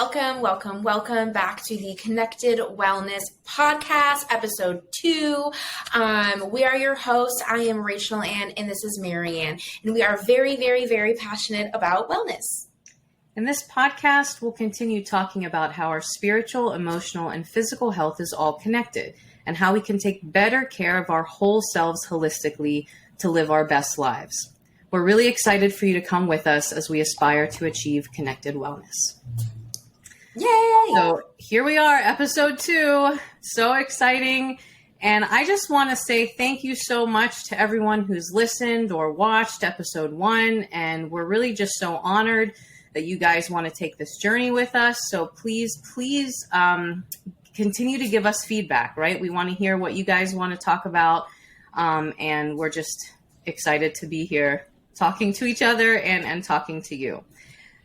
Welcome back to the Connected Wellness Podcast, episode 2. We are your hosts. I am Rachel Ann, and this is Marianne, and we are very, very, very passionate about wellness. In this podcast, we'll continue talking about how our spiritual, emotional, and physical health is all connected, and how we can take better care of our whole selves holistically to live our best lives. We're really excited for you to come with us as we aspire to achieve connected wellness. Yay! So here we are, episode 2. So exciting. And I just want to say thank you so much to everyone who's listened or watched episode 1. And we're really just so honored that you guys want to take this journey with us. So please continue to give us feedback, right? We want to hear what you guys want to talk about. And we're just excited to be here talking to each other and talking to you.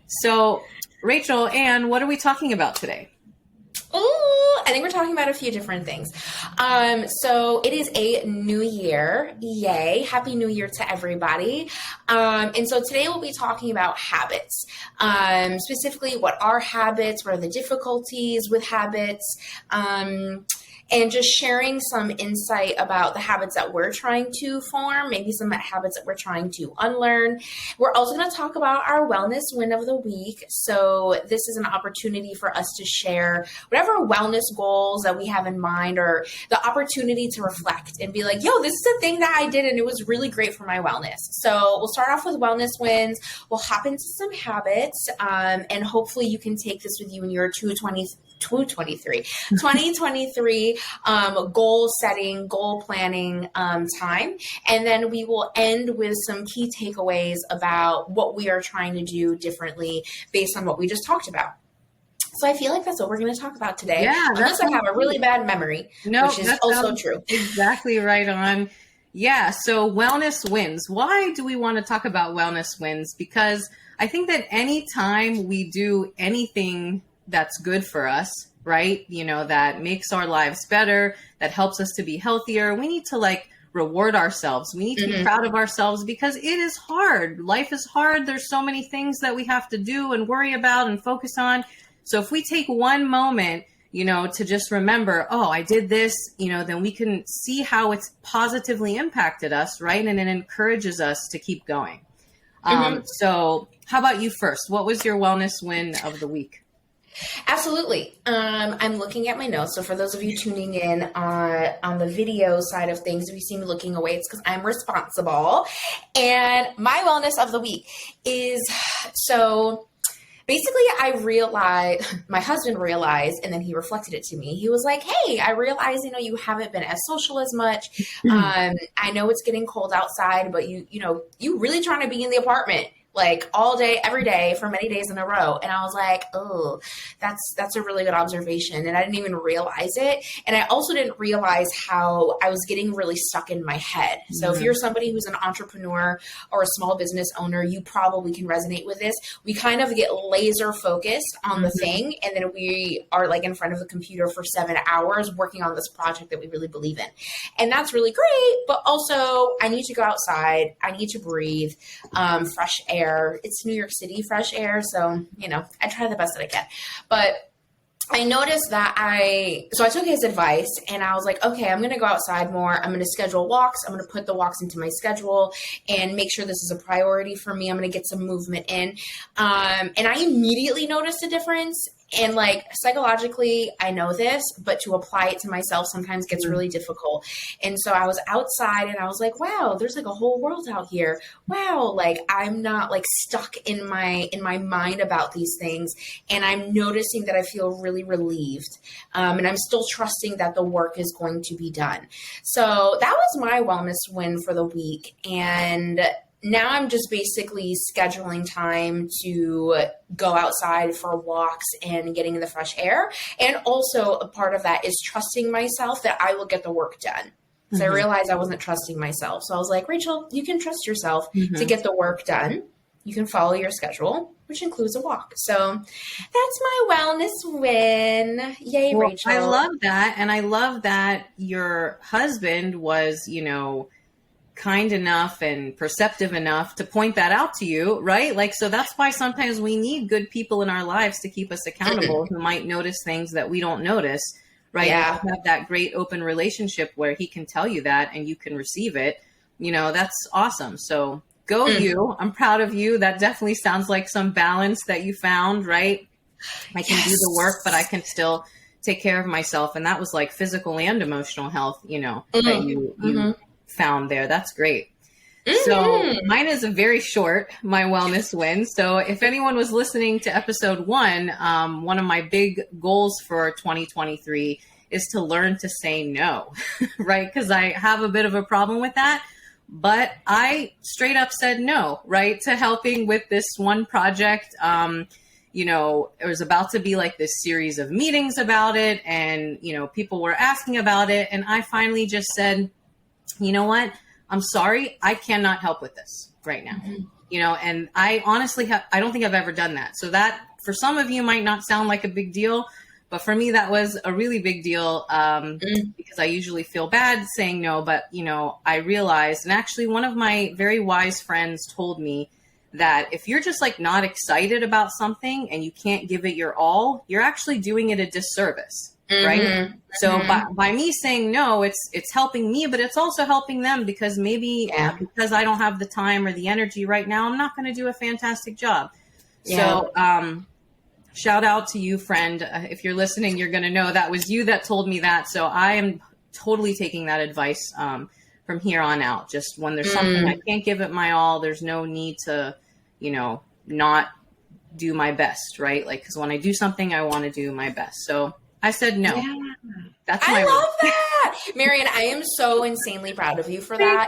So Rachel, Ann, what are we talking about today? Oh, I think we're talking about a few different things. So it is a new year. Yay. Happy New Year to everybody. And so today we'll be talking about habits. Specifically, what are habits? What are the difficulties with habits? And just sharing some insight about the habits that we're trying to form, maybe some habits that we're trying to unlearn. We're also going to talk about our wellness win of the week. So this is an opportunity for us to share whatever wellness goals that we have in mind, or the opportunity to reflect and be like, yo, this is a thing that I did and it was really great for my wellness. So we'll start off with wellness wins. We'll hop into some habits, and hopefully you can take this with you in your 2023 goal setting, goal planning time. And then we will end with some key takeaways about what we are trying to do differently based on what we just talked about. So I feel like that's what we're going to talk about today. Yeah, unless I have a really bad memory, which is also true. Exactly right on. Yeah. So wellness wins. Why do we want to talk about wellness wins? Because I think that anytime we do anything that's good for us, right? That makes our lives better, that helps us to be healthier. We need to reward ourselves. We need to be proud of ourselves because it is hard. Life is hard. There's so many things that we have to do and worry about and focus on. So if we take one moment, to just remember, oh, I did this, then we can see how it's positively impacted us, right? And it encourages us to keep going. So how about you first? What was your wellness win of the week? Absolutely. I'm looking at my notes. So for those of you tuning in on the video side of things, if you see me looking away, it's because I'm responsible. And my wellness of the week is, so basically I realized, my husband realized, and then he reflected it to me. He was like, hey, I realize, you haven't been as social as much. I know it's getting cold outside, but you really trying to be in the apartment all day, every day for many days in a row. And I was like, oh, that's a really good observation. And I didn't even realize it. And I also didn't realize how I was getting really stuck in my head. So if you're somebody who's an entrepreneur or a small business owner, you probably can resonate with this. We kind of get laser focused on the thing. And then we are in front of the computer for 7 hours working on this project that we really believe in. And that's really great. But also I need to go outside. I need to breathe, fresh air. It's New York City fresh air. So, I try the best that I can. But I noticed that I took his advice and I was like, okay, I'm going to go outside more. I'm going to schedule walks. I'm going to put the walks into my schedule and make sure this is a priority for me. I'm going to get some movement in. And I immediately noticed a difference. And psychologically, I know this, but to apply it to myself sometimes gets really difficult. And so I was outside and I was like, wow, there's a whole world out here. Wow. I'm not stuck in my mind about these things. And I'm noticing that I feel really relieved. And I'm still trusting that the work is going to be done. So that was my wellness win for the week. And now I'm just basically scheduling time to go outside for walks and getting in the fresh air. And also a part of that is trusting myself that I will get the work done. So I realized I wasn't trusting myself. So I was like, Rachel, you can trust yourself to get the work done. You can follow your schedule, which includes a walk. So that's my wellness win. Yay, well, Rachel. I love that. And I love that your husband was, kind enough and perceptive enough to point that out to you, right? Like, so that's why sometimes we need good people in our lives to keep us accountable who might notice things that we don't notice, right? Yeah. And have that great open relationship where he can tell you that and you can receive it. You know, that's awesome. So go you. I'm proud of you. That definitely sounds like some balance that you found, right? I can do the work, but I can still take care of myself. And that was like physical and emotional health, you know, that you found there. That's great. So mine is a very short, my wellness win. So if anyone was listening to episode 1, one of my big goals for 2023 is to learn to say no, right? Because I have a bit of a problem with that. But I straight up said no, right, to helping with this one project. You know, it was about to be like this series of meetings about it. And, you know, people were asking about it. And I finally just said, you know what? I'm sorry. I cannot help with this right now. You know, and I honestly I don't think I've ever done that. So that for some of you might not sound like a big deal. But for me, that was a really big deal because I usually feel bad saying no. But, you know, I realized, and actually one of my very wise friends told me that if you're just like not excited about something and you can't give it your all, you're actually doing it a disservice, right? So by me saying no, it's helping me, but it's also helping them because maybe because I don't have the time or the energy right now, I'm not going to do a fantastic job. So shout out to you, friend. If you're listening, you're going to know that was you that told me that. So I am totally taking that advice from here on out. Just when there's something I can't give it my all, there's no need to, you know, not do my best, right? Like, because when I do something, I want to do my best. So I said no. That's my I love that, Marian. I am so insanely proud of you for that.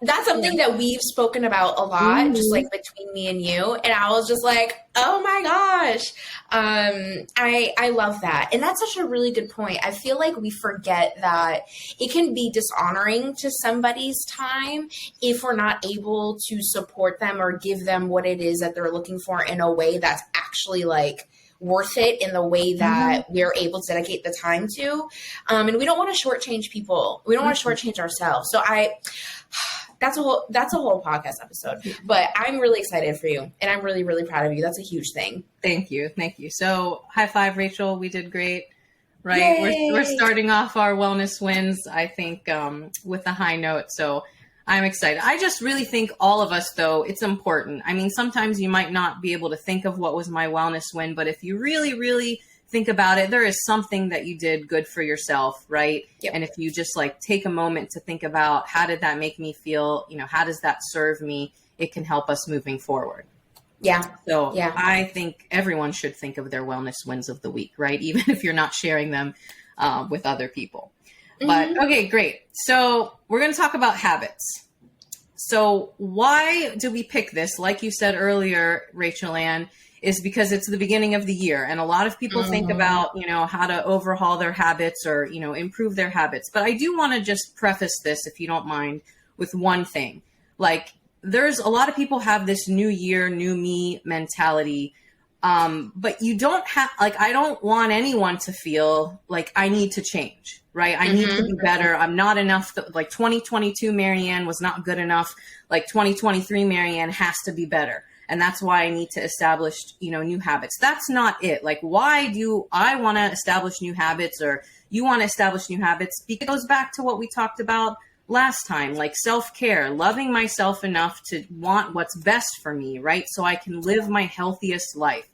That's something that we've spoken about a lot, just like between me and you. And I was just like, oh my gosh, I love that, and that's such a really good point. I feel like we forget that it can be dishonoring to somebody's time if we're not able to support them or give them what it is that they're looking for in a way that's actually like worth it in the way that we're able to dedicate the time to. And we don't want to shortchange people. We don't want to shortchange ourselves. So that's a whole podcast episode, but I'm really excited for you and I'm really, really proud of you. That's a huge thing. Thank you. Thank you. So high five, Rachel. We did great, right? We're starting off our wellness wins, I think, with a high note. So I'm excited. I just really think all of us, though, it's important. I mean, sometimes you might not be able to think of what was my wellness win, but if you really, really think about it, there is something that you did good for yourself, right? Yep. And if you just like take a moment to think about how did that make me feel, you know, how does that serve me? It can help us moving forward. Yeah. So I think everyone should think of their wellness wins of the week, right? Even if you're not sharing them with other people. But okay, great. So we're going to talk about habits. So why do we pick this? Like you said earlier, Rachel Ann, is because it's the beginning of the year. And a lot of people think about, you know, how to overhaul their habits or, you know, improve their habits. But I do want to just preface this, if you don't mind, with one thing. Like, there's a lot of people have this new year, new me mentality. But you don't have, like, I don't want anyone to feel like I need to change, right? I need to be better. I'm not enough. Like 2022 Marianne was not good enough. Like 2023 Marianne has to be better. And that's why I need to establish, you know, new habits. That's not it. Like, why do I want to establish new habits or you want to establish new habits? Because it goes back to what we talked about last time, like self-care, loving myself enough to want what's best for me, right? So I can live my healthiest life.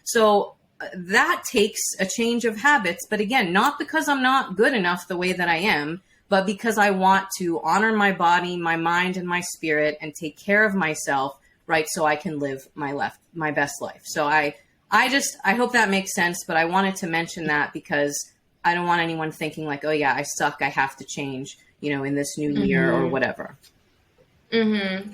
So that takes a change of habits. But again, not because I'm not good enough the way that I am, but because I want to honor my body, my mind, and my spirit and take care of myself, right? So I can live my best life. So I hope that makes sense, but I wanted to mention that because I don't want anyone thinking like, oh yeah, I suck, I have to change, you know, in this new year or whatever.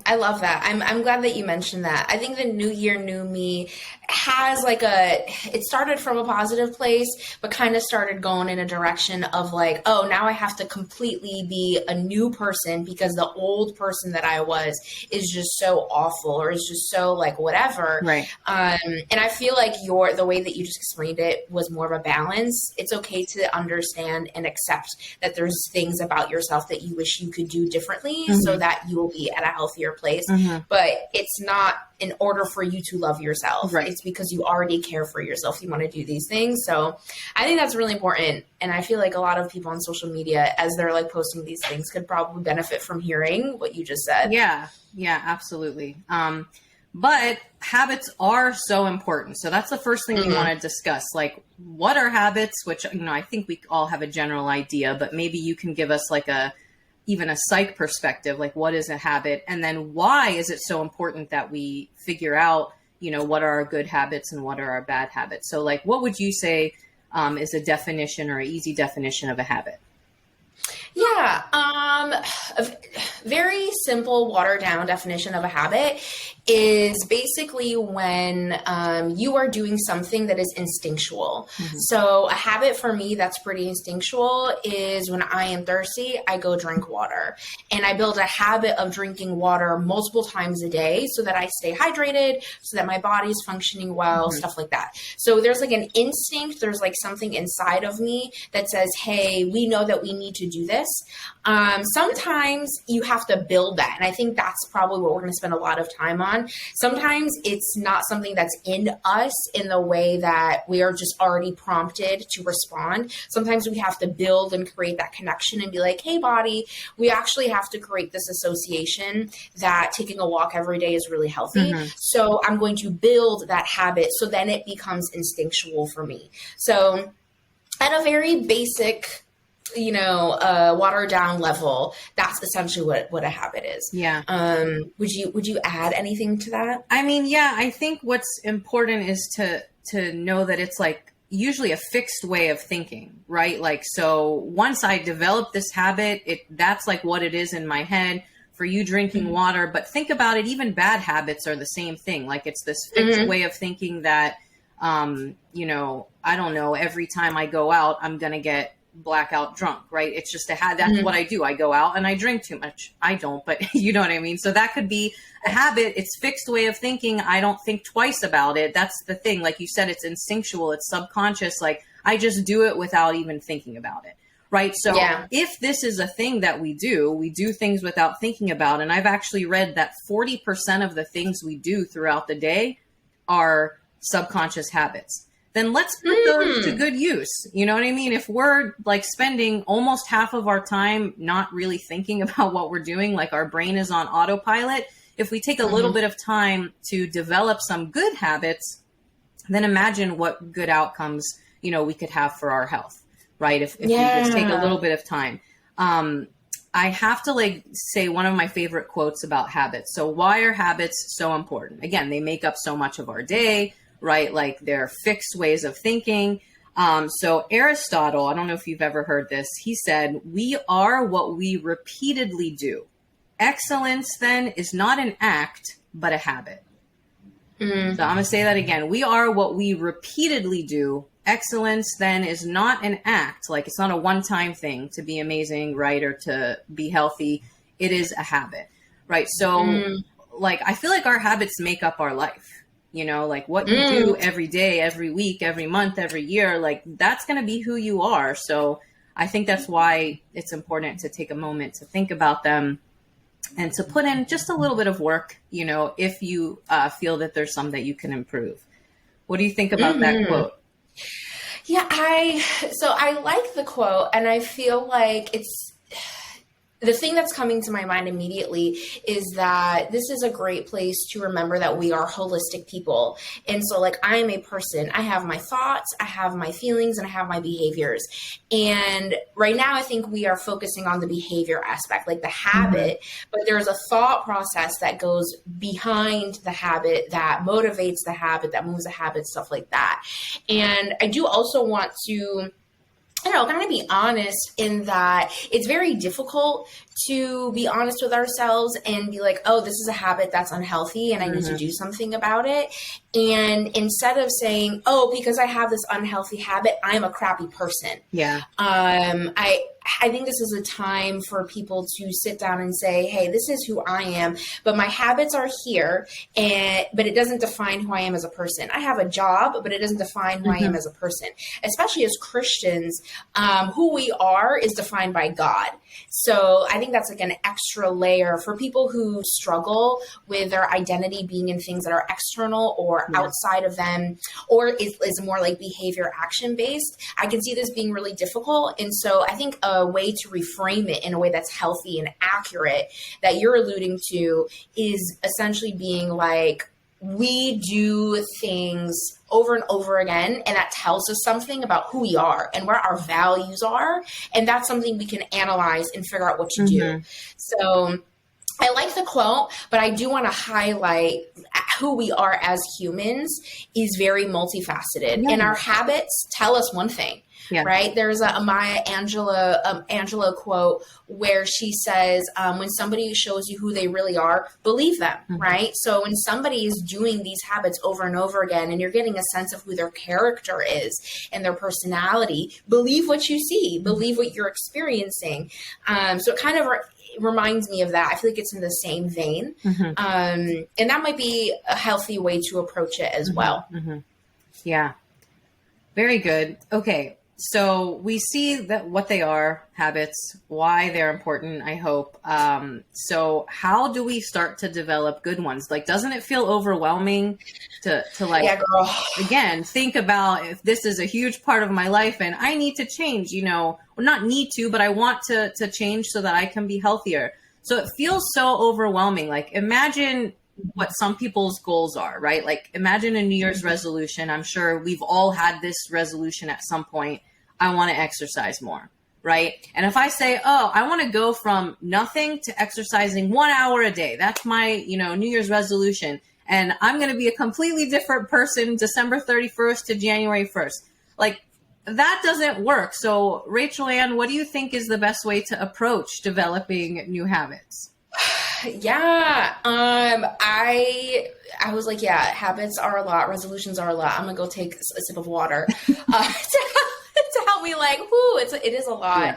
I love that. I'm glad that you mentioned that. I think the New Year, New Me has like it started from a positive place, but kind of started going in a direction of like, oh, now I have to completely be a new person because the old person that I was is just so awful or is just so like whatever. Right. And I feel like the way that you just explained it was more of a balance. It's okay to understand and accept that there's things about yourself that you wish you could do differently so that you will be at a healthier place. But it's not in order for you to love yourself. Right. It's because you already care for yourself. You want to do these things. So I think that's really important. And I feel like a lot of people on social media, as they're like posting these things, could probably benefit from hearing what you just said. Yeah, absolutely. But habits are so important. So that's the first thing we want to discuss. Like, what are habits? Which, I think we all have a general idea, but maybe you can give us like even a psych perspective, like what is a habit? And then why is it so important that we figure out, what are our good habits and what are our bad habits? So like, what would you say is a definition or an easy definition of a habit? Yeah. A very simple, watered down definition of a habit is basically when you are doing something that is instinctual. So a habit for me that's pretty instinctual is when I am thirsty, I go drink water. And I build a habit of drinking water multiple times a day so that I stay hydrated, so that my body's functioning well, stuff like that. So there's like an instinct, there's like something inside of me that says, hey, we know that we need to do this. Sometimes you have to build that. And I think that's probably what we're going to spend a lot of time on. Sometimes it's not something that's in us in the way that we are just already prompted to respond. Sometimes we have to build and create that connection and be like, hey, body, we actually have to create this association that taking a walk every day is really healthy. So I'm going to build that habit so then it becomes instinctual for me. So at a very basic watered down level, that's essentially what a habit is. Yeah. Would you add anything to that? I mean, yeah, I think what's important is to know that it's like usually a fixed way of thinking, right? Like, so once I develop this habit, that's like what it is in my head. For you drinking water, but think about it, even bad habits are the same thing. Like it's this fixed way of thinking that, I don't know, every time I go out, I'm going to get blackout drunk, right? It's just that's what I do. I go out and I drink too much. I don't, but you know what I mean? So that could be a habit. It's fixed way of thinking. I don't think twice about it. That's the thing. Like you said, it's instinctual. It's subconscious. Like I just do it without even thinking about it. Right. So if this is a thing that we do things without thinking about, and I've actually read that 40% of the things we do throughout the day are subconscious habits. Then let's put those to good use. You know what I mean? If we're like spending almost half of our time not really thinking about what we're doing, like our brain is on autopilot, if we take a little bit of time to develop some good habits, then imagine what good outcomes, we could have for our health, right? If we just take a little bit of time. I have to say one of my favorite quotes about habits. So why are habits so important? Again, they make up so much of our day, right? Like they're fixed ways of thinking. So Aristotle, I don't know if you've ever heard this. He said, we are what we repeatedly do. Excellence then is not an act, but a habit. So I'm going to say that again. We are what we repeatedly do. Excellence then is not an act. Like it's not a one-time thing to be amazing, right? Or to be healthy. It is a habit, right? So I feel like our habits make up our life. Like what you do every day, every week, every month, every year, like that's going to be who you are. So I think that's why it's important to take a moment to think about them and to put in just a little bit of work, if you feel that there's some that you can improve. What do you think about that quote? Yeah, I like the quote, and I feel like the thing that's coming to my mind immediately is that this is a great place to remember that we are holistic people. And so I am a person. I have my thoughts, I have my feelings, and I have my behaviors. And right now I think we are focusing on the behavior aspect, like the habit, but there's a thought process that goes behind the habit, that motivates the habit, that moves the habit, stuff like that. And I do also want to I don't know, kind of be honest in that it's very difficult to be honest with ourselves and be like, oh, this is a habit that's unhealthy and I need to do something about it. And instead of saying, oh, because I have this unhealthy habit, I'm a crappy person. Yeah. I think this is a time for people to sit down and say, hey, this is who I am, but my habits are here, but it doesn't define who I am as a person. I have a job, but it doesn't define who I am as a person. Especially as Christians, who we are is defined by God. So I think that's like an extra layer for people who struggle with their identity being in things that are external or outside of them, or is more like behavior action based. I can see this being really difficult. And so I think a way to reframe it in a way that's healthy and accurate that you're alluding to is essentially being like, we do things over and over again, and that tells us something about who we are and where our values are. And that's something we can analyze and figure out what to do. So I like the quote, but I do want to highlight who we are as humans is very multifaceted. And our habits tell us one thing. Right. There's a Maya Angelou quote where she says, when somebody shows you who they really are, believe them. Right. So when somebody is doing these habits over and over again, and you're getting a sense of who their character is and their personality, believe what you see, believe what you're experiencing. So it kind of reminds me of that. I feel like it's in the same vein. And that might be a healthy way to approach it as well. Yeah. Very good. Okay. So we see that what they are, habits, why they're important, I hope. So how do we start to develop good ones? Like, doesn't it feel overwhelming to like, again, think about if this is a huge part of my life and I need to change, well, not need to, but I want to change so that I can be healthier. So it feels so overwhelming. Like, imagine what some people's goals are, right? Like, imagine a New Year's resolution. I'm sure we've all had this resolution at some point. I want to exercise more, right? And if I say, oh, I want to go from nothing to exercising 1 hour a day, that's my, New Year's resolution. And I'm going to be a completely different person December 31st to January 1st. Like, that doesn't work. So Rachel Ann, what do you think is the best way to approach developing new habits? Yeah. I was like, yeah, habits are a lot. Resolutions are a lot. I'm going to go take a sip of water to help me like, whoo, it is a lot.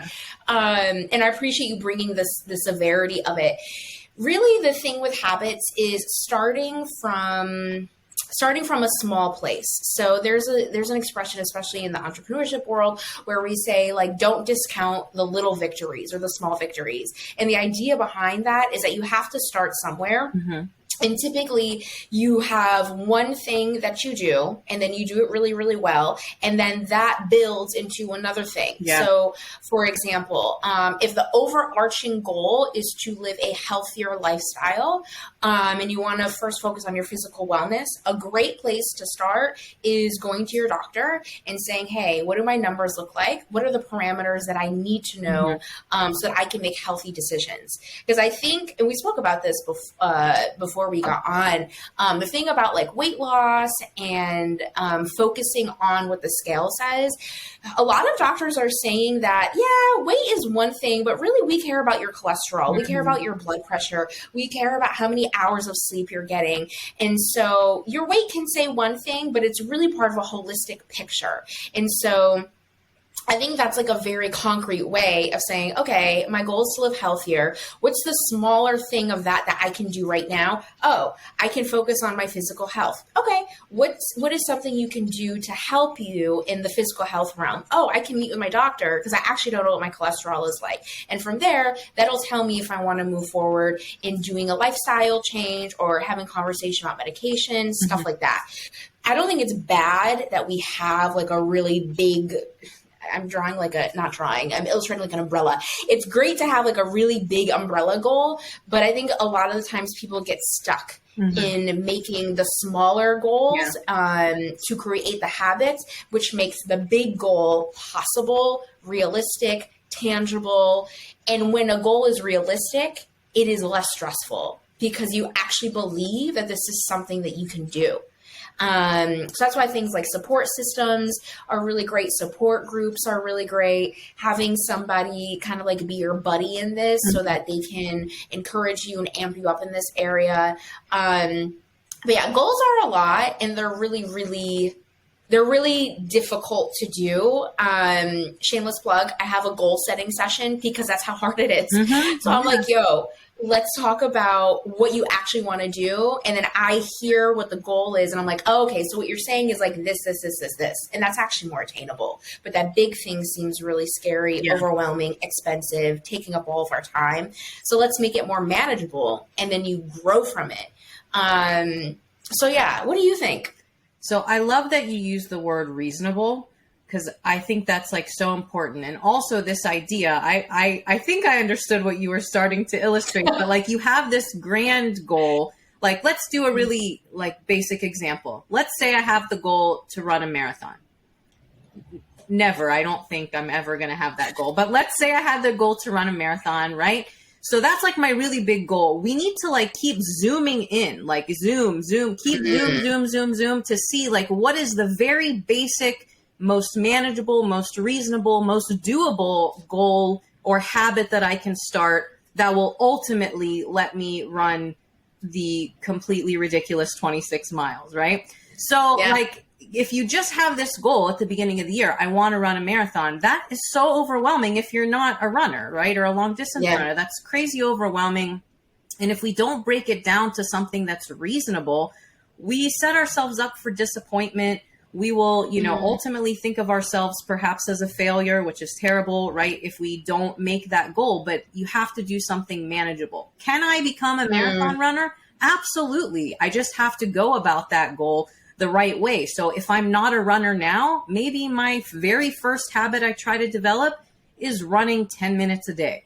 And I appreciate you bringing the severity of it. Really, the thing with habits is starting from a small place. So there's an expression, especially in the entrepreneurship world, where we say, like, don't discount the little victories or the small victories. And the idea behind that is that you have to start somewhere. And typically you have one thing that you do, and then you do it really, really well. And then that builds into another thing. So for example, if the overarching goal is to live a healthier lifestyle, and you want to first focus on your physical wellness, a great place to start is going to your doctor and saying, hey, what do my numbers look like? What are the parameters that I need to know so that I can make healthy decisions? Because I think, and we spoke about this before we got on, the thing about like weight loss and focusing on what the scale says, a lot of doctors are saying that, yeah, weight is one thing, but really we care about your cholesterol. We care about your blood pressure. We care about how many hours of sleep you're getting. And so your weight can say one thing, but it's really part of a holistic picture. And so I think that's like a very concrete way of saying, okay, my goal is to live healthier. What's the smaller thing of that I can do right now? Oh, I can focus on my physical health. Okay, what is something you can do to help you in the physical health realm? Oh, I can meet with my doctor because I actually don't know what my cholesterol is like. And from there, that'll tell me if I want to move forward in doing a lifestyle change or having conversation about medication, stuff like that. I don't think it's bad that we have like a really big... I'm illustrating like an umbrella. It's great to have like a really big umbrella goal, but I think a lot of the times people get stuck in making the smaller goals to create the habits, which makes the big goal possible, realistic, tangible. And when a goal is realistic, it is less stressful because you actually believe that this is something that you can do. So that's why things like support systems are really great. Support groups are really great. Having somebody kind of like be your buddy in this so that they can encourage you and amp you up in this area. But yeah, goals are a lot, and they're really difficult to do. Shameless plug, I have a goal setting session because that's how hard it is. So I'm like, yo, let's talk about what you actually want to do. And then I hear what the goal is and I'm like, oh, okay, so what you're saying is like this. And that's actually more attainable. But that big thing seems really scary, overwhelming, expensive, taking up all of our time. So let's make it more manageable, and then you grow from it. So yeah, what do you think? So I love that you use the word reasonable, because I think that's like so important. And also this idea, I think I understood what you were starting to illustrate, but like you have this grand goal. Like, let's do a really like basic example. Let's say I have the goal to run a marathon. Never, I don't think I'm ever going to have that goal, but let's say I had the goal to run a marathon, right? So that's like my really big goal. We need to like keep zooming in, like zoom, keep zoom to see like what is the very basic, most manageable, most reasonable, most doable goal or habit that I can start that will ultimately let me run the completely ridiculous 26 miles, right? So like, if you just have this goal at the beginning of the year, I want to run a marathon, that is so overwhelming if you're not a runner, right? Or a long distance runner. That's crazy overwhelming. And if we don't break it down to something that's reasonable, we set ourselves up for disappointment. We will, ultimately think of ourselves perhaps as a failure, which is terrible, right? If we don't make that goal, but you have to do something manageable. Can I become a marathon runner? Absolutely. I just have to go about that goal the right way. So if I'm not a runner now, maybe my very first habit I try to develop is running 10 minutes a day,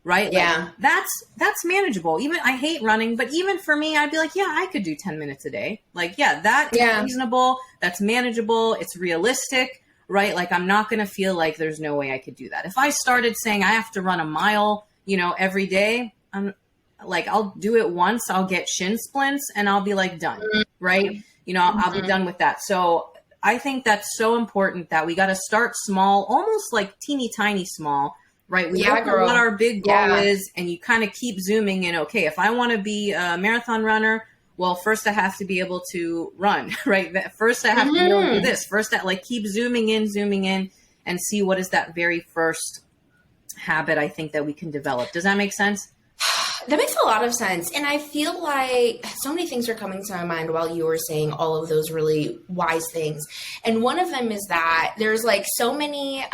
right? Yeah. Like, that's manageable. Even I hate running, but even for me, I'd be like, yeah, I could do 10 minutes a day. Like, that's reasonable. That's manageable. It's realistic, right? Like, I'm not going to feel like there's no way I could do that. If I started saying I have to run a mile, every day, I'll do it once, I'll get shin splints and I'll be like done, right? I'll be done with that. So I think that's so important that we got to start small, almost like teeny tiny small, right? We look at what our big goal is, and you kind of keep zooming in. Okay, if I want to be a marathon runner, well, first I have to be able to run, right? First I have to be able to do this. First, keep zooming in and see what is that very first habit I think that we can develop. Does that make sense? That makes a lot of sense. And I feel like so many things are coming to my mind while you were saying all of those really wise things. And one of them is that there's like so many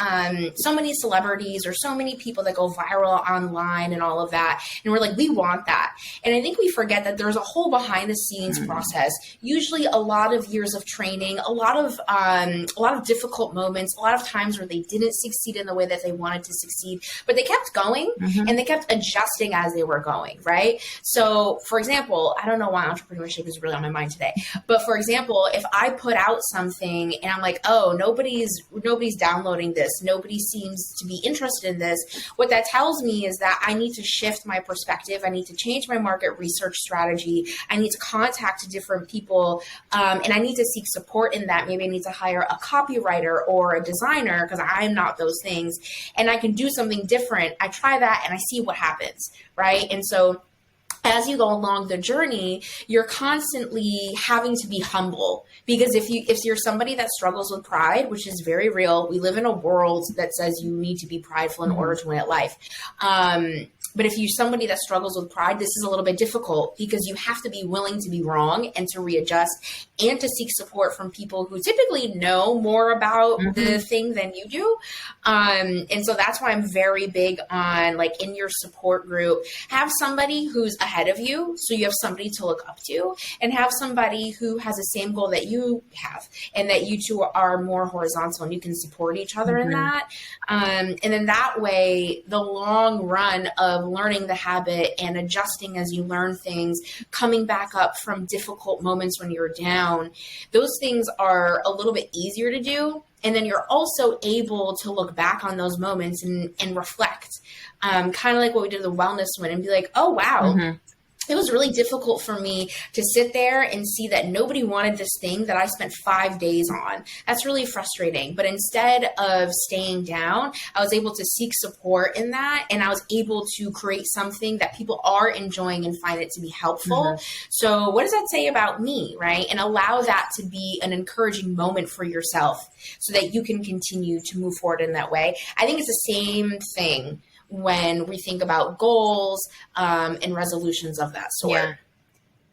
celebrities or so many people that go viral online and all of that. And we're like, we want that. And I think we forget that there's a whole behind the scenes process, usually a lot of years of training, a lot of difficult moments, a lot of times where they didn't succeed in the way that they wanted to succeed, but they kept going and they kept adjusting as they were going. Right. So, for example, I don't know why entrepreneurship is really on my mind today, but for example, if I put out something and I'm like, oh, nobody's downloading this, nobody seems to be interested in this, what that tells me is that I need to shift my perspective. I need to change my market research strategy. I need to contact different people, and I need to seek support in that. Maybe I need to hire a copywriter or a designer because I'm not those things, and I can do something different. I try that and I see what happens. Right. And so as you go along the journey, you're constantly having to be humble, because if you're somebody that struggles with pride, which is very real, we live in a world that says you need to be prideful in order to win at life. But if you're somebody that struggles with pride, this is a little bit difficult because you have to be willing to be wrong and to readjust and to seek support from people who typically know more about the thing than you do. And so that's why I'm very big on, like, in your support group, have somebody who's ahead of you, so you have somebody to look up to, and have somebody who has the same goal that you have, and that you two are more horizontal and you can support each other in that. And then that way, the long run of learning the habit and adjusting as you learn things, coming back up from difficult moments when you're down, those things are a little bit easier to do. And then you're also able to look back on those moments and reflect, kind of like what we did with the wellness win, and be like, oh, wow, it was really difficult for me to sit there and see that nobody wanted this thing that I spent 5 days on. That's really frustrating. But instead of staying down, I was able to seek support in that. And I was able to create something that people are enjoying and find it to be helpful. Mm-hmm. So what does that say about me, right? And allow that to be an encouraging moment for yourself so that you can continue to move forward in that way. I think it's the same thing when we think about goals and resolutions of that sort. Yeah.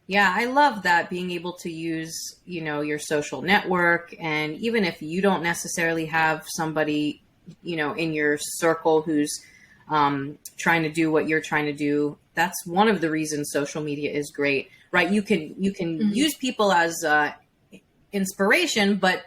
Yeah, I love that, being able to use, you know, your social network. And even if you don't necessarily have somebody, you know, in your circle who's trying to do what you're trying to do, that's one of the reasons social media is great, right? You can mm-hmm. use people as inspiration, but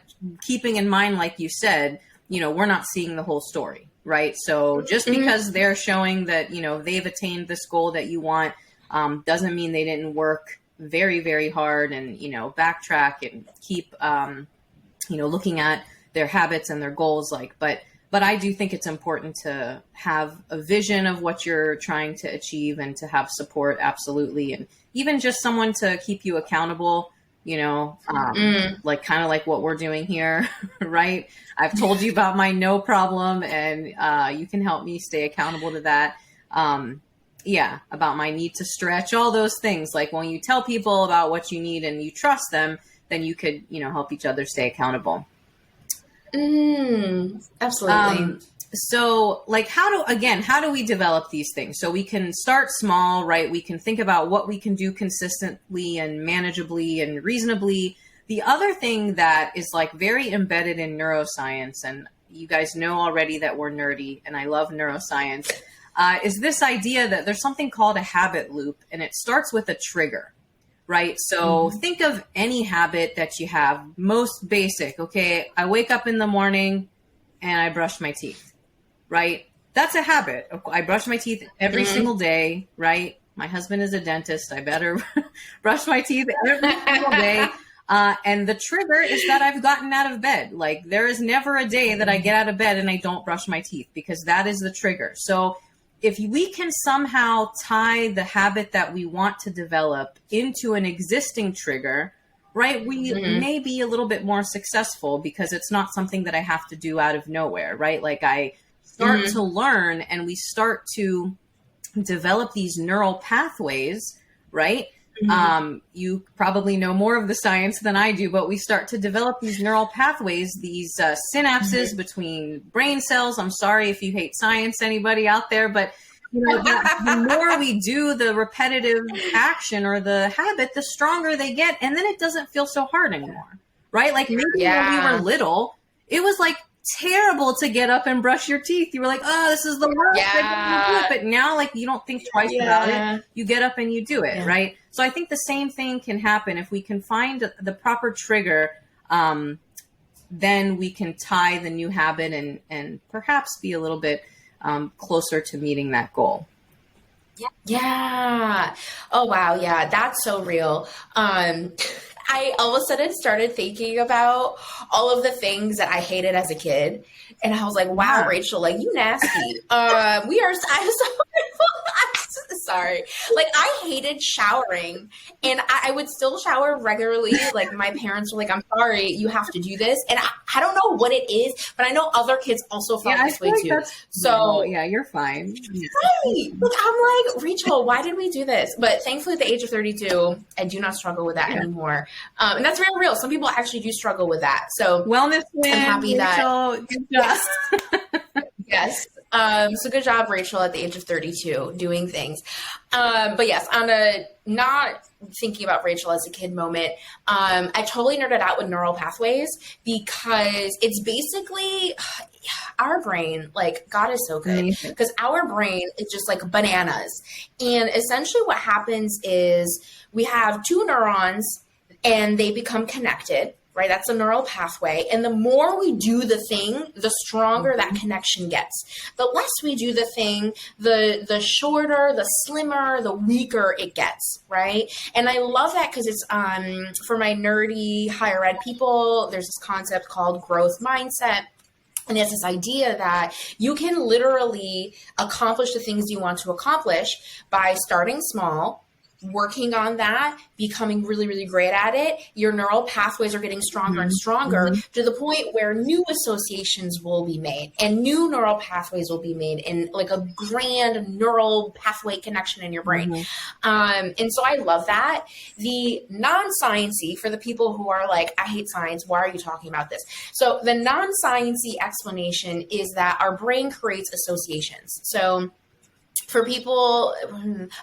keeping in mind, like you said, you know, we're not seeing the whole story. Right. So just because they're showing that, you know, they've attained this goal that you want, doesn't mean they didn't work very, very hard and, you know, backtrack and keep, you know, looking at their habits and their goals. But I do think it's important to have a vision of what you're trying to achieve and to have support. Absolutely. And even just someone to keep you accountable, you know, like kind of like what we're doing here, right? I've told you about my no problem, and you can help me stay accountable to that. Yeah, about my need to stretch, all those things. Like when you tell people about what you need and you trust them, then you could, you know, help each other stay accountable. Absolutely. So like how do we develop these things? So we can start small, right? We can think about what we can do consistently and manageably and reasonably. The other thing that is like very embedded in neuroscience, and you guys know already that we're nerdy and I love neuroscience, is this idea that there's something called a habit loop, and it starts with a trigger, right? So think of any habit that you have, most basic. Okay, I wake up in the morning and I brush my teeth. Right? That's a habit. I brush my teeth every single day, right? My husband is a dentist. I better brush my teeth every single day. And the trigger is that I've gotten out of bed. Like there is never a day that I get out of bed and I don't brush my teeth, because that is the trigger. So if we can somehow tie the habit that we want to develop into an existing trigger, right, we may be a little bit more successful because it's not something that I have to do out of nowhere, right? Like I start to learn and we start to develop these neural pathways, right? You probably know more of the science than I do, but we start to develop these neural pathways, these synapses between brain cells. I'm sorry if you hate science, anybody out there, but you know, the more we do the repetitive action or the habit, the stronger they get. And then it doesn't feel so hard anymore, right? Like maybe when we were little, it was like terrible to get up and brush your teeth. You were like, oh, this is the worst. Yeah. But now, like, you don't think twice about it. You get up and you do it, right? So I think the same thing can happen if we can find the proper trigger. Then we can tie the new habit and perhaps be a little bit closer to meeting that goal. Yeah. Oh, wow. Yeah, that's so real. I all of a sudden started thinking about all of the things that I hated as a kid. And I was like, wow, Rachel, like you nasty. I'm so sorry. Like I hated showering and I would still shower regularly. Like my parents were like, I'm sorry, you have to do this. And I don't know what it is, but I know other kids also felt this way too. So yeah, you're fine. Right. Like, I'm like, Rachel, why did we do this? But thankfully at the age of 32, I do not struggle with that anymore. And that's very real. Some people actually do struggle with that. So wellness win, I'm happy Rachel. that yes. So good job, Rachel, at the age of 32, doing things. But yes, on a not thinking about Rachel as a kid moment, I totally nerded out with neural pathways because it's basically our brain. Like God is so good because our brain is just like bananas. And essentially what happens is we have two neurons and they become connected. Right? That's a neural pathway. And the more we do the thing, the stronger that connection gets. The less we do the thing, the shorter, the slimmer, the weaker it gets. Right? And I love that because it's for my nerdy higher ed people, there's this concept called growth mindset. And it's this idea that you can literally accomplish the things you want to accomplish by starting small, working on that, becoming really, really great at it, your neural pathways are getting stronger and stronger to the point where new associations will be made and new neural pathways will be made in like a grand neural pathway connection in your brain. And so I love that. The non-sciencey, for the people who are like, I hate science, why are you talking about this? So the non-sciencey explanation is that our brain creates associations. So for people,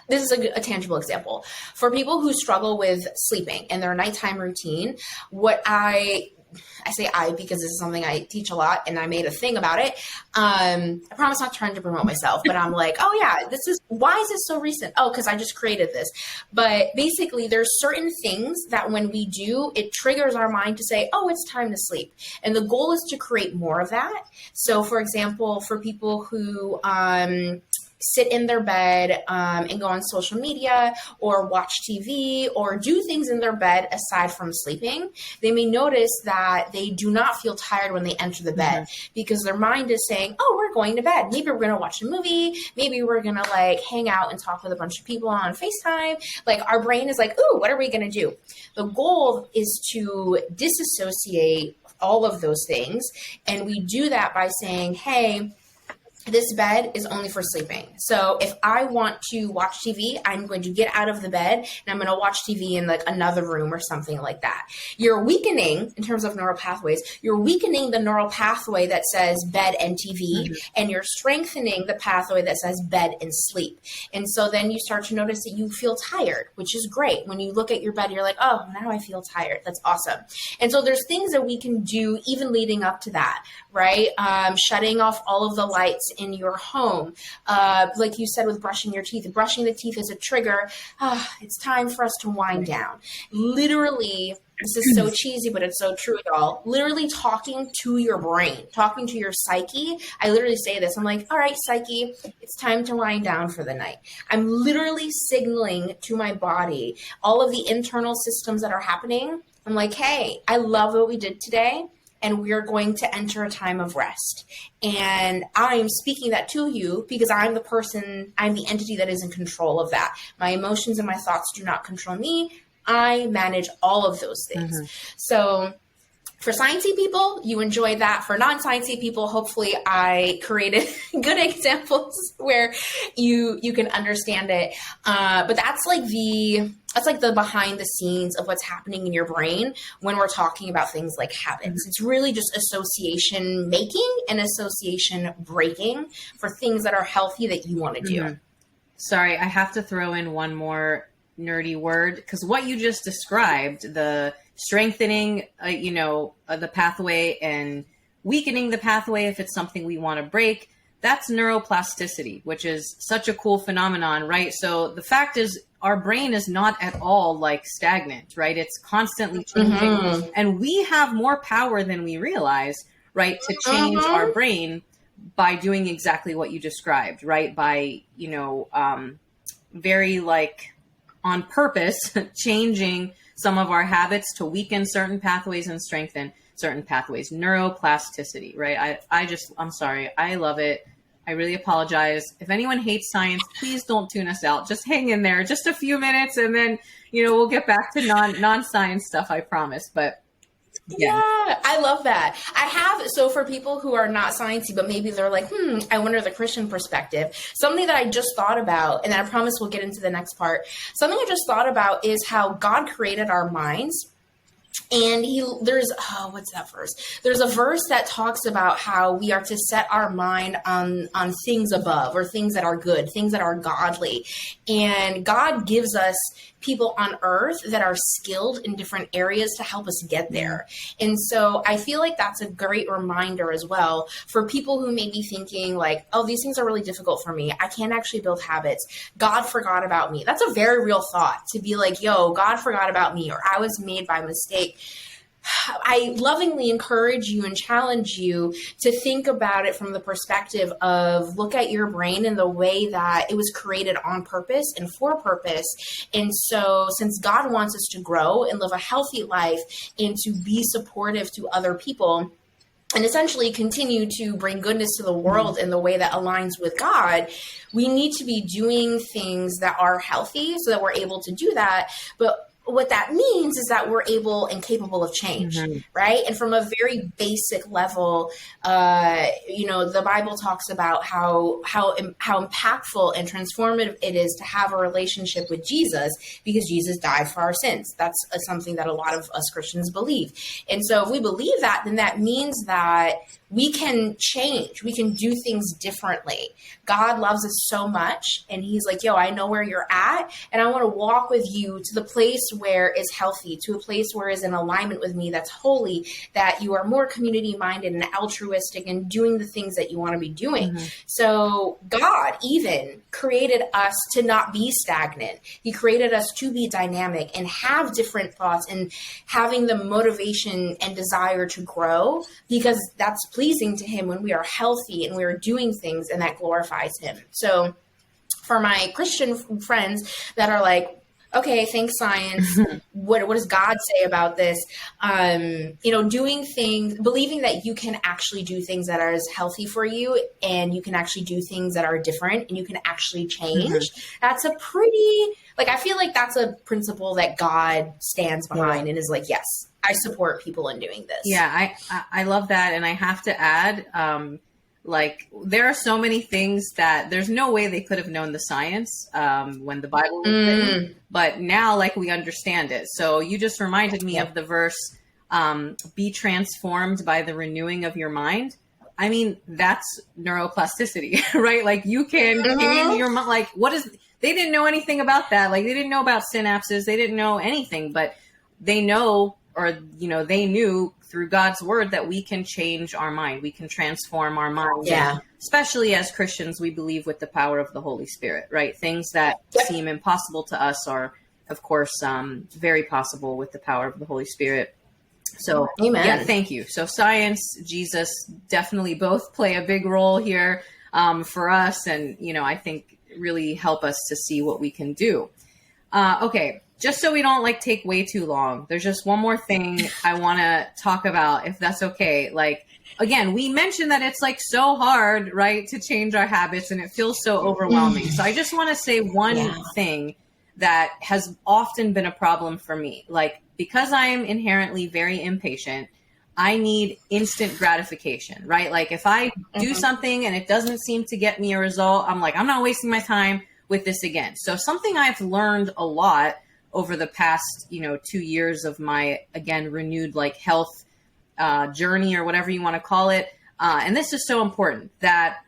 this is a tangible example. For people who struggle with sleeping and their nighttime routine, what I say I because this is something I teach a lot and I made a thing about it. I promise not trying to promote myself, but I'm like, oh yeah, why is this so recent? Oh, because I just created this. But basically there's certain things that when we do, it triggers our mind to say, oh, it's time to sleep. And the goal is to create more of that. So for example, for people who, sit in their bed and go on social media or watch TV or do things in their bed aside from sleeping, they may notice that they do not feel tired when they enter the bed because their mind is saying, oh, we're going to bed. Maybe we're going to watch a movie. Maybe we're going to like hang out and talk with a bunch of people on FaceTime. Like our brain is like, ooh, what are we going to do? The goal is to disassociate all of those things. And we do that by saying, hey, this bed is only for sleeping. So if I want to watch TV, I'm going to get out of the bed and I'm going to watch TV in like another room or something like that. You're weakening, in terms of neural pathways, you're weakening the neural pathway that says bed and TV, and you're strengthening the pathway that says bed and sleep. And so then you start to notice that you feel tired, which is great. When you look at your bed, you're like, oh, now I feel tired. That's awesome. And so there's things that we can do even leading up to that, right? Shutting off all of the lights in your home. Like you said with brushing your teeth, brushing the teeth is a trigger. It's time for us to wind down. Literally, this is so cheesy, but it's so true, y'all. Literally talking to your brain, talking to your psyche. I literally say this. I'm like, all right, psyche, it's time to wind down for the night. I'm literally signaling to my body all of the internal systems that are happening. I'm like, hey, I love what we did today, and we're going to enter a time of rest. And I'm speaking that to you because I'm the entity that is in control of that. My emotions and my thoughts do not control me. I manage all of those things. So for sciencey people, you enjoy that. For non-sciencey people, hopefully I created good examples where you can understand it. But that's like the behind the scenes of what's happening in your brain when we're talking about things like habits. It's really just association making and association breaking for things that are healthy that you want to do. Sorry, I have to throw in one more nerdy word, because what you just described, the strengthening, the pathway and weakening the pathway if it's something we want to break, that's neuroplasticity, which is such a cool phenomenon, right? So the fact is, our brain is not at all like stagnant, right? It's constantly changing, and we have more power than we realize, right? To change our brain by doing exactly what you described, right? By, very like on purpose, changing some of our habits to weaken certain pathways and strengthen certain pathways. Neuroplasticity, right? I'm sorry. I love it. I really apologize. If anyone hates science, please don't tune us out. Just hang in there just a few minutes and then, we'll get back to non-science stuff, I promise. But yeah, I love that. So for people who are not sciencey, but maybe they're like, I wonder the Christian perspective. Something that I just thought about, and I promise we'll get into the next part. Something I just thought about is how God created our minds. And what's that verse? There's a verse that talks about how we are to set our mind on things above, or things that are good, things that are godly. And God gives us people on earth that are skilled in different areas to help us get there. And so I feel like that's a great reminder as well for people who may be thinking like, oh, these things are really difficult for me. I can't actually build habits. God forgot about me. That's a very real thought, to be like, yo, God forgot about me, or I was made by mistake. I lovingly encourage you and challenge you to think about it from the perspective of look at your brain in the way that it was created on purpose and for purpose. And so since God wants us to grow and live a healthy life and to be supportive to other people, and essentially continue to bring goodness to the world in the way that aligns with God, we need to be doing things that are healthy so that we're able to do that. But what that means is that we're able and capable of change, right? And from a very basic level, the Bible talks about how impactful and transformative it is to have a relationship with Jesus, because Jesus died for our sins. That's something that a lot of us Christians believe. And so if we believe that, then that means that we can change. We can do things differently. God loves us so much. And he's like, yo, I know where you're at. And I want to walk with you to the place where it's healthy, to a place where it's in alignment with me, that's holy, that you are more community minded and altruistic and doing the things that you want to be doing. So God even created us to not be stagnant. He created us to be dynamic and have different thoughts and having the motivation and desire to grow, because that's pleasing to him when we are healthy and we are doing things and that glorifies him. So for my Christian friends that are like, okay, thanks science. What does God say about this? Doing things, believing that you can actually do things that are as healthy for you, and you can actually do things that are different, and you can actually change. That's a pretty, I feel like that's a principle that God stands behind and is like, yes, I support people in doing this. Yeah, I love that. And I have to add, there are so many things that there's no way they could have known the science when the Bible was written, but now we understand it. So you just reminded me of the verse, be transformed by the renewing of your mind. I mean, that's neuroplasticity, right? You can change your mind. They didn't know anything about that. They didn't know about synapses. They didn't know anything, but they know, or, they knew through God's word that we can change our mind. We can transform our mind. Yeah. And especially as Christians, we believe with the power of the Holy Spirit, right? Things that seem impossible to us are, of course, very possible with the power of the Holy Spirit. So, Amen. Yeah, thank you. So science, Jesus definitely both play a big role here for us. And, I think really help us to see what we can do. Okay. Just so we don't take way too long, there's just one more thing I want to talk about, if that's okay. Again, we mentioned that it's so hard, right, to change our habits, and it feels so overwhelming. So I just want to say one thing that has often been a problem for me. Because I am inherently very impatient, I need instant gratification, right? If I do something and it doesn't seem to get me a result, I'm I'm not wasting my time with this again. So something I've learned a lot over the past, 2 years of my, again, renewed health journey, or whatever you want to call it. And this is so important, that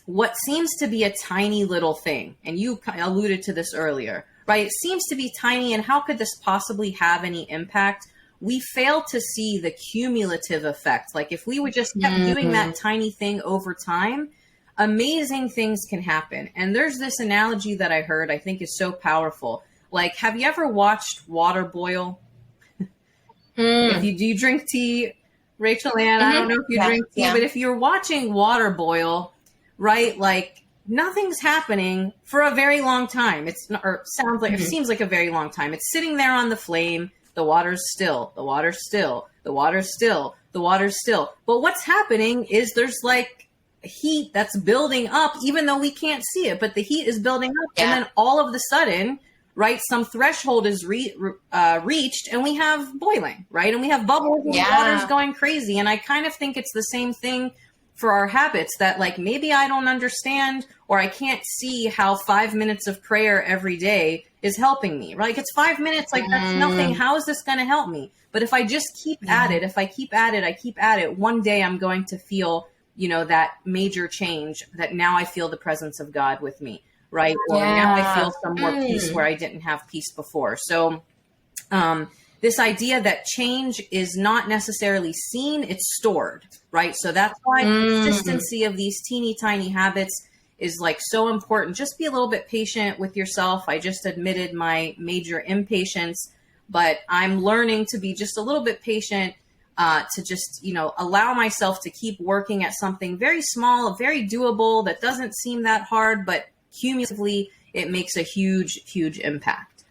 what seems to be a tiny little thing, and you alluded to this earlier, right? It seems to be tiny, and how could this possibly have any impact? We fail to see the cumulative effect. If we would just kept doing that tiny thing over time, amazing things can happen. And there's this analogy that I heard, I think is so powerful. Have you ever watched water boil? Do you drink tea, Rachel Ann? I don't know if you drink tea, but if you're watching water boil, right? Nothing's happening for a very long time. It seems like a very long time. It's sitting there on the flame. The water's still, the water's still, the water's still, the water's still. But what's happening is there's heat that's building up, even though we can't see it, but the heat is building up. And then all of the sudden, right, some threshold is reached, and we have boiling, right? And we have bubbles, and the water's going crazy. And I kind of think it's the same thing for our habits, that maybe I don't understand, or I can't see how 5 minutes of prayer every day is helping me, right? It's 5 minutes, that's nothing. How is this going to help me? But if I just keep at it, if I keep at it, one day I'm going to feel, that major change, that now I feel the presence of God with me. Right. Or now I feel some more peace where I didn't have peace before. So this idea that change is not necessarily seen, it's stored. Right. So that's why consistency of these teeny tiny habits is so important. Just be a little bit patient with yourself. I just admitted my major impatience, but I'm learning to be just a little bit patient, to just, allow myself to keep working at something very small, very doable, that doesn't seem that hard, but cumulatively, it makes a huge, huge impact.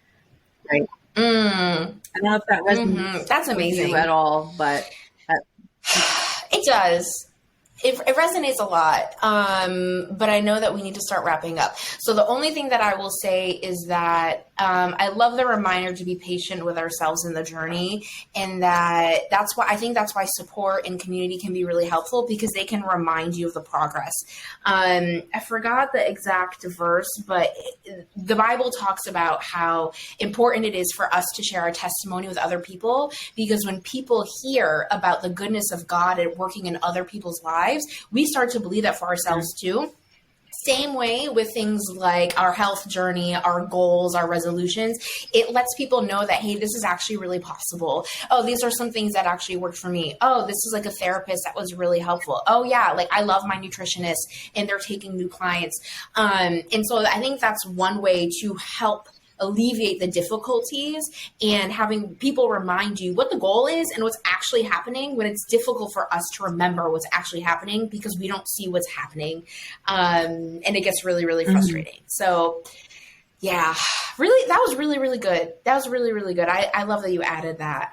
Right. I don't know if that resonates That's amazing with you at all, but it does. It resonates a lot, but I know that we need to start wrapping up. So the only thing that I will say is that I love the reminder to be patient with ourselves in the journey, and that's why I think that's why support and community can be really helpful, because they can remind you of the progress. I forgot the exact verse, but the Bible talks about how important it is for us to share our testimony with other people, because when people hear about the goodness of God and working in other people's lives, we start to believe that for ourselves too. Same way with things like our health journey, our goals, our resolutions. It lets people know that, hey, this is actually really possible. Oh, these are some things that actually worked for me. Oh, this is like a therapist that was really helpful. Oh yeah, like I love my nutritionist and they're taking new clients. And so I think that's one way to help alleviate the difficulties, and having people remind you what the goal is and what's actually happening when it's difficult for us to remember what's actually happening because we don't see what's happening. And it gets really, really frustrating. So yeah, really, that was really, really good. That was really, really good. I love that you added that.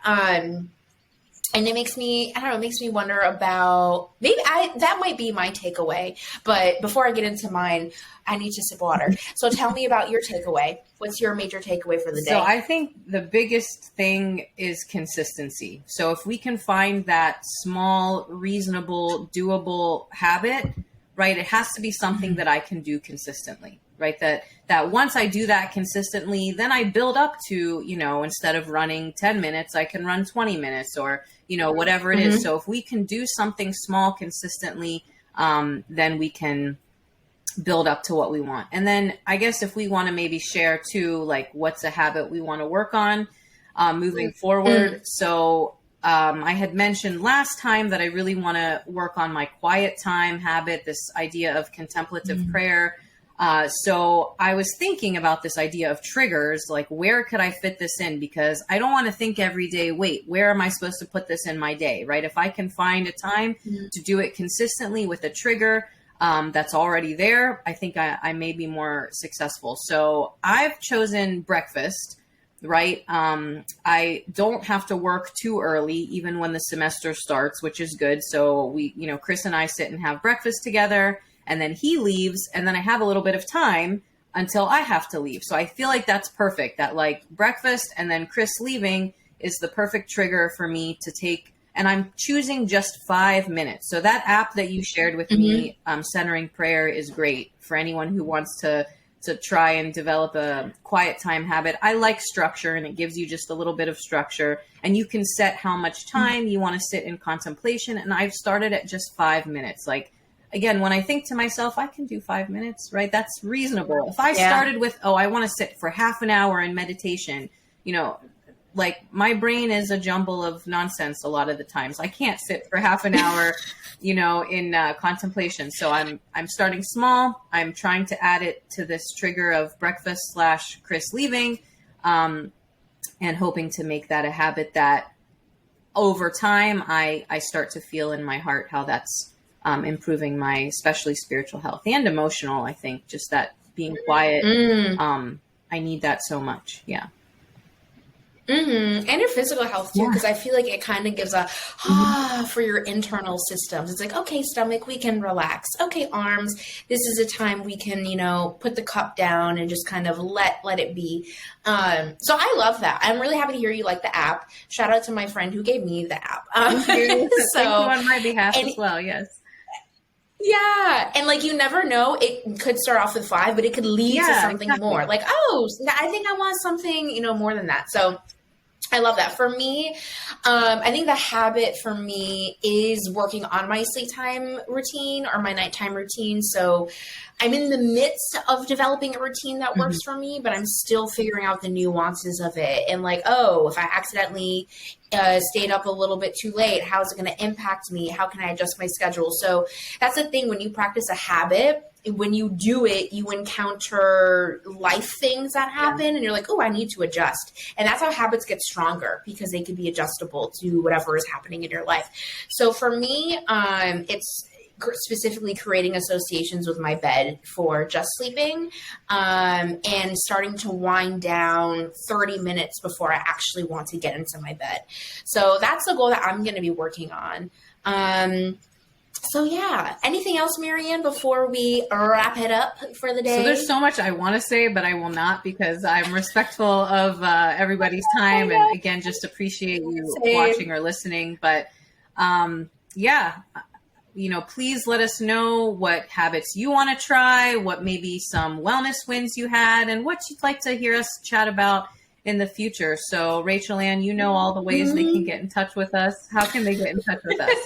And it makes me, I don't know, it makes me wonder about, that might be my takeaway. But before I get into mine, I need to sip water. So tell me about your takeaway. What's your major takeaway for the day? So I think the biggest thing is consistency. So if we can find that small, reasonable, doable habit, right, it has to be something that I can do consistently, right? That once I do that consistently, then I build up to, instead of running 10 minutes, I can run 20 minutes or, whatever it is. So if we can do something small consistently, then we can build up to what we want. And then I guess if we want to maybe share too, like what's a habit we want to work on moving forward. So I had mentioned last time that I really want to work on my quiet time habit, this idea of contemplative prayer. So I was thinking about this idea of triggers, like where could I fit this in? Because I don't want to think every day, wait, where am I supposed to put this in my day, right? If I can find a time to do it consistently with a trigger that's already there, I think I may be more successful. So I've chosen breakfast, right? I don't have to work too early, even when the semester starts, which is good. So we, Chris and I sit and have breakfast together, and then he leaves, and then I have a little bit of time until I have to leave. So I feel like that's perfect. That like breakfast and then Chris leaving is the perfect trigger for me to take. And I'm choosing just 5 minutes. So that app that you shared with me, Centering Prayer, is great for anyone who wants to try and develop a quiet time habit. I like structure, and it gives you just a little bit of structure, and you can set how much time you want to sit in contemplation. And I've started at just 5 minutes. Like, again, when I think to myself, I can do 5 minutes, right? That's reasonable. If I started with, I want to sit for half an hour in meditation, like my brain is a jumble of nonsense a lot of the times. I can't sit for half an hour, in contemplation. So I'm starting small. I'm trying to add it to this trigger of breakfast / Chris leaving, and hoping to make that a habit that over time I start to feel in my heart how that's improving my especially spiritual health and emotional. I think just that being quiet, I need that so much. Yeah. And your physical health too, because I feel like it kind of gives a for your internal systems. It's like, okay, stomach, we can relax. Okay, arms, this is a time we can, put the cup down and just kind of let it be. So I love that. I'm really happy to hear you like the app. Shout out to my friend who gave me the app. Thank you on my behalf as well. Yes. Yeah. And like, you never know, it could start off with 5, but it could lead to something more like, I think I want something, more than that. So I love that. For me, I think the habit for me is working on my sleep time routine or my nighttime routine. So I'm in the midst of developing a routine that works for me, but I'm still figuring out the nuances of it. And like, if I accidentally stayed up a little bit too late, how is it going to impact me? How can I adjust my schedule? So that's the thing. When you practice a habit, when you do it, you encounter life things that happen and you're like, I need to adjust. And that's how habits get stronger, because they can be adjustable to whatever is happening in your life. So for me, it's specifically creating associations with my bed for just sleeping, and starting to wind down 30 minutes before I actually want to get into my bed. So that's the goal that I'm going to be working on. So yeah, anything else, Marianne, before we wrap it up for the day? So there's so much I want to say, but I will not because I'm respectful of everybody's time. And again, just appreciate you watching or listening. But yeah, please let us know what habits you want to try, what maybe some wellness wins you had, and what you'd like to hear us chat about in the future. So Rachel Ann, all the ways they can get in touch with us. How can they get in touch with us?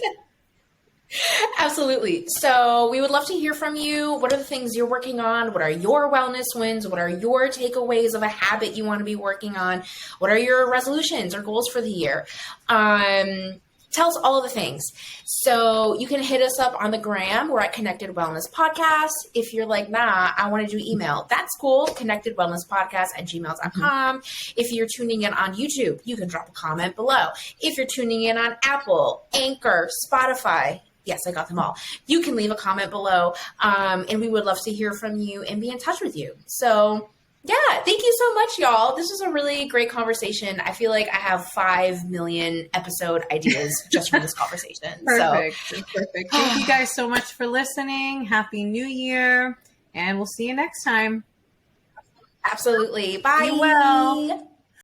Absolutely. So we would love to hear from you. What are the things you're working on? What are your wellness wins? What are your takeaways of a habit you want to be working on? What are your resolutions or goals for the year? Tell us all of the things. So you can hit us up on the gram. We're at Connected Wellness Podcast. If you're like, nah, I want to do email, that's cool. connectedwellnesspodcast@gmail.com. If you're tuning in on YouTube, you can drop a comment below. If you're tuning in on Apple, Anchor, Spotify, yes, I got them all, you can leave a comment below. And we would love to hear from you and be in touch with you. So yeah, thank you so much, y'all. This was a really great conversation. I feel like I have 5 million episode ideas just from this conversation. Perfect. Perfect. Thank you guys so much for listening. Happy New Year. And we'll see you next time. Absolutely. Bye. Be well.